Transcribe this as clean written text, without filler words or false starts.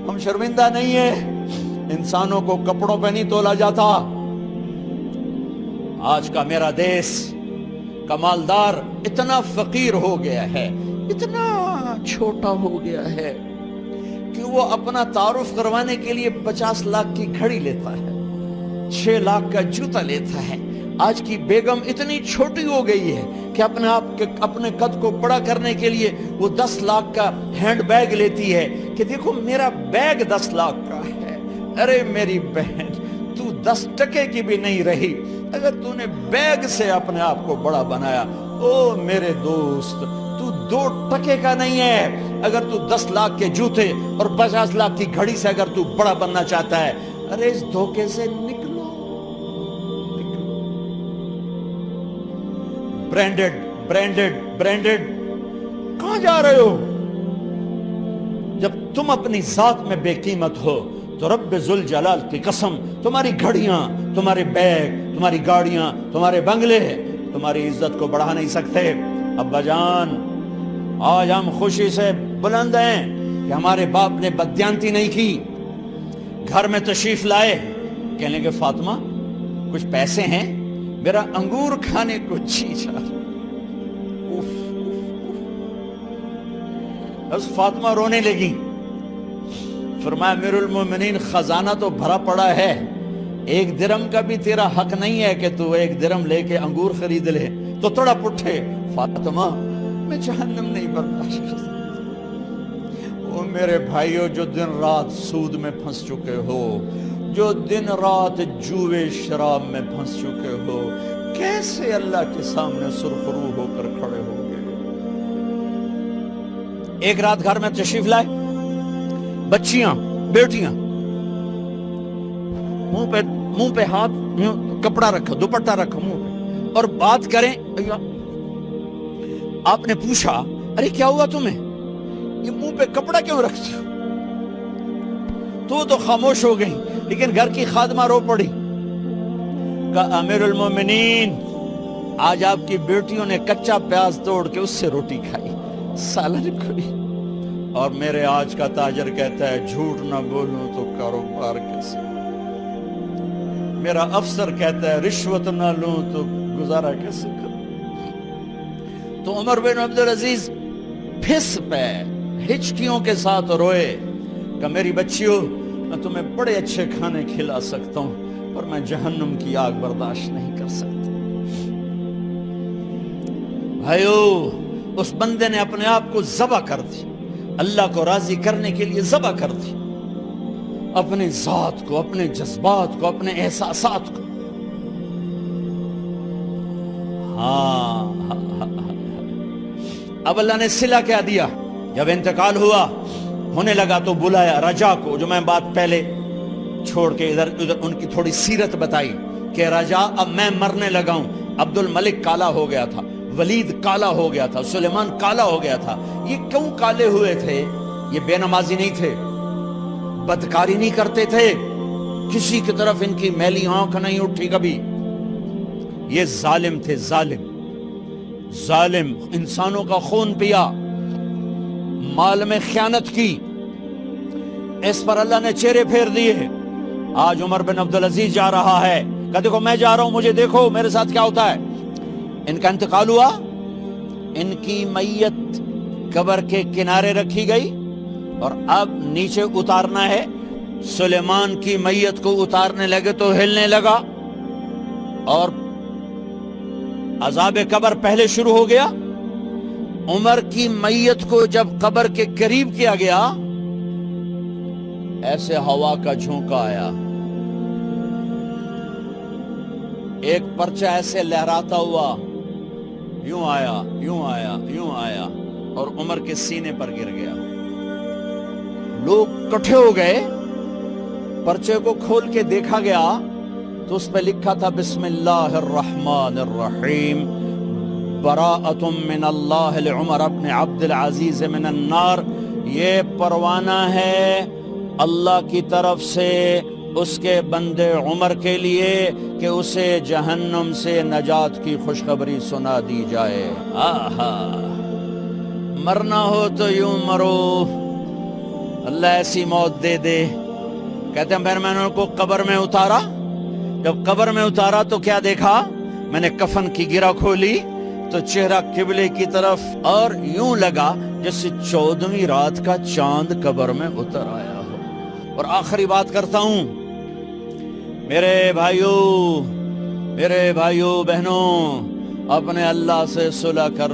ہم شرمندہ نہیں ہیں، انسانوں کو کپڑوں پہ نہیں تولا جاتا۔ آج کا میرا دیس کا مالدار اتنا فقیر ہو گیا ہے، اتنا چھوٹا ہو گیا ہے کہ وہ اپنا تعارف کروانے کے لیے 50 لاکھ کی گھڑی لیتا ہے، 6 لاکھ کا جوتا لیتا ہے۔ آج کی بیگم اتنی چھوٹی ہو گئی ہے کہ اپنے قد کو بڑا کرنے کے لیے وہ 10 لاکھ کا ہینڈ بیگ لیتی ہے کہ دیکھو میرا بیگ 10 لاکھ کا ہے۔ ارے میری بہن، تو 10 ٹکے کی بھی نہیں رہی اگر تو نے بیگ سے اپنے آپ کو بڑا بنایا۔ او میرے دوست، تو 2 ٹکے کا نہیں ہے اگر تو 10 لاکھ کے جوتے اور 50 لاکھ کی گھڑی سے اگر تو بڑا بننا چاہتا ہے۔ ارے اس دھوکے سے نکلو۔ برینڈڈ برینڈڈ برینڈڈ، کہاں جا رہے ہو؟ جب تم اپنی ذات میں بے قیمت ہو تو رب ذوالجلال کی قسم، تمہاری گھڑیاں، تمہارے بیگ، تمہاری گاڑیاں، تمہارے بنگلے تمہاری عزت کو بڑھا نہیں سکتے۔ ابا جان، آج ہم خوشی سے بلند ہیں کہ ہمارے باپ نے بددیانتی نہیں کی۔ گھر میں تشریف لائے، کہنے لگے فاطمہ کچھ پیسے ہیں، میرا انگور کھانے کو جی چاہ رہا۔ بس فاطمہ رونے لگی۔ فرمایا امیر المومنین، خزانہ تو بھرا پڑا ہے، 1 درم کا بھی تیرا حق نہیں ہے کہ تو 1 درم لے کے انگور خرید لے۔ تو تڑپ اٹھے، فاطمہ میں جہنم نہیں برداشت کر سکتا۔ وہ میرے بھائیوں جو دن رات سود میں پھنس چکے ہو، جو دن رات جوئے شراب میں پھنس چکے ہو، کیسے اللہ کے سامنے سرخرو ہو کر کھڑے ہو گئے؟ ایک رات گھر میں تشریف لائے، بچیاں، بیٹیاں، منہ پہ ہاتھ، کپڑا رکھا، دوپٹہ رکھا منہ پہ، اور بات کریں۔ آپ نے پوچھا ارے کیا ہوا تمہیں، یہ منہ پہ کپڑا کیوں رکھتے ہو؟ تو خاموش ہو گئی، لیکن گھر کی خادمہ رو پڑی۔ کہا امیر المومنین، آج آپ کی بیٹیوں نے کچا پیاز توڑ کے اس سے روٹی کھائی، سالن کھائی، اور میرے آج کا تاجر کہتا ہے جھوٹ نہ بولوں تو کاروبار کیسے، میرا افسر کہتا ہے رشوت نہ لوں تو گزارا کیسے کروں۔ تو عمر بن عبدالعزیز پھس پہ ہچکیوں کے ساتھ روئے کہ میری بچیوں، میں تمہیں بڑے اچھے کھانے کھلا سکتا ہوں پر میں جہنم کی آگ برداشت نہیں کر سکتا۔ بھائیو، اس بندے نے اپنے آپ کو ذبح کر دی، اللہ کو راضی کرنے کے لیے ذبح کر دی، اپنی ذات کو، اپنے جذبات کو، اپنے احساسات کو۔ اب اللہ نے صلہ کیا دیا؟ جب انتقال ہونے لگا تو بلایا رجا کو، جو میں بات پہلے چھوڑ کے ادھر ان کی تھوڑی سیرت بتائی کہ رجا اب میں مرنے لگا ہوں۔ عبد الملک کالا ہو گیا تھا، ولید کالا ہو گیا تھا، سلیمان کالا ہو گیا تھا۔ یہ کیوں کالے ہوئے تھے؟ یہ بے نمازی نہیں تھے، بدکاری نہیں کرتے تھے، کسی کی طرف ان کی میلی آنکھ نہیں اٹھی کبھی۔ یہ ظالم تھے، ظالم ظالم، انسانوں کا خون پیا، مال میں خیانت کی، اس پر اللہ نے چہرے پھیر دیے۔ آج عمر بن عبدالعزیز جا رہا ہے کہ دیکھو میں جا رہا ہوں، مجھے دیکھو میرے ساتھ کیا ہوتا ہے۔ ان کا انتقال ہوا، ان کی میت قبر کے کنارے رکھی گئی اور اب نیچے اتارنا ہے۔ سلیمان کی میت کو اتارنے لگے تو ہلنے لگا اور عذاب قبر پہلے شروع ہو گیا۔ عمر کی میت کو جب قبر کے قریب کیا گیا، ایسے ہوا کا جھونکا آیا، ایک پرچہ ایسے لہراتا ہوا یوں آیا، یوں آیا، یوں آیا اور عمر کے سینے پر گر گیا۔ لوگ اکٹھے ہو گئے، پرچے کو کھول کے دیکھا گیا تو اس پہ لکھا تھا بسم اللہ الرحمن الرحیم، براءۃ من اللہ لعمر بن عبد العزیز من النار۔ یہ پروانہ ہے اللہ کی طرف سے اس کے بندے عمر کے لیے کہ اسے جہنم سے نجات کی خوشخبری سنا دی جائے۔ آہا، مرنا ہو تو یوں مرو، اللہ ایسی موت دے دے. کہتے ہیں پھر میں نے ان کو قبر میں اتارا. جب قبر میں اتارا تو کیا دیکھا؟ میں نے کفن کی گرہ کھولی تو چہرہ قبلے کی طرف، اور یوں لگا جیسے 14ویں رات کا چاند قبر میں اتر آیا ہو. اور آخری بات کرتا ہوں، میرے بھائیوں بہنوں، اپنے اللہ سے صلح کر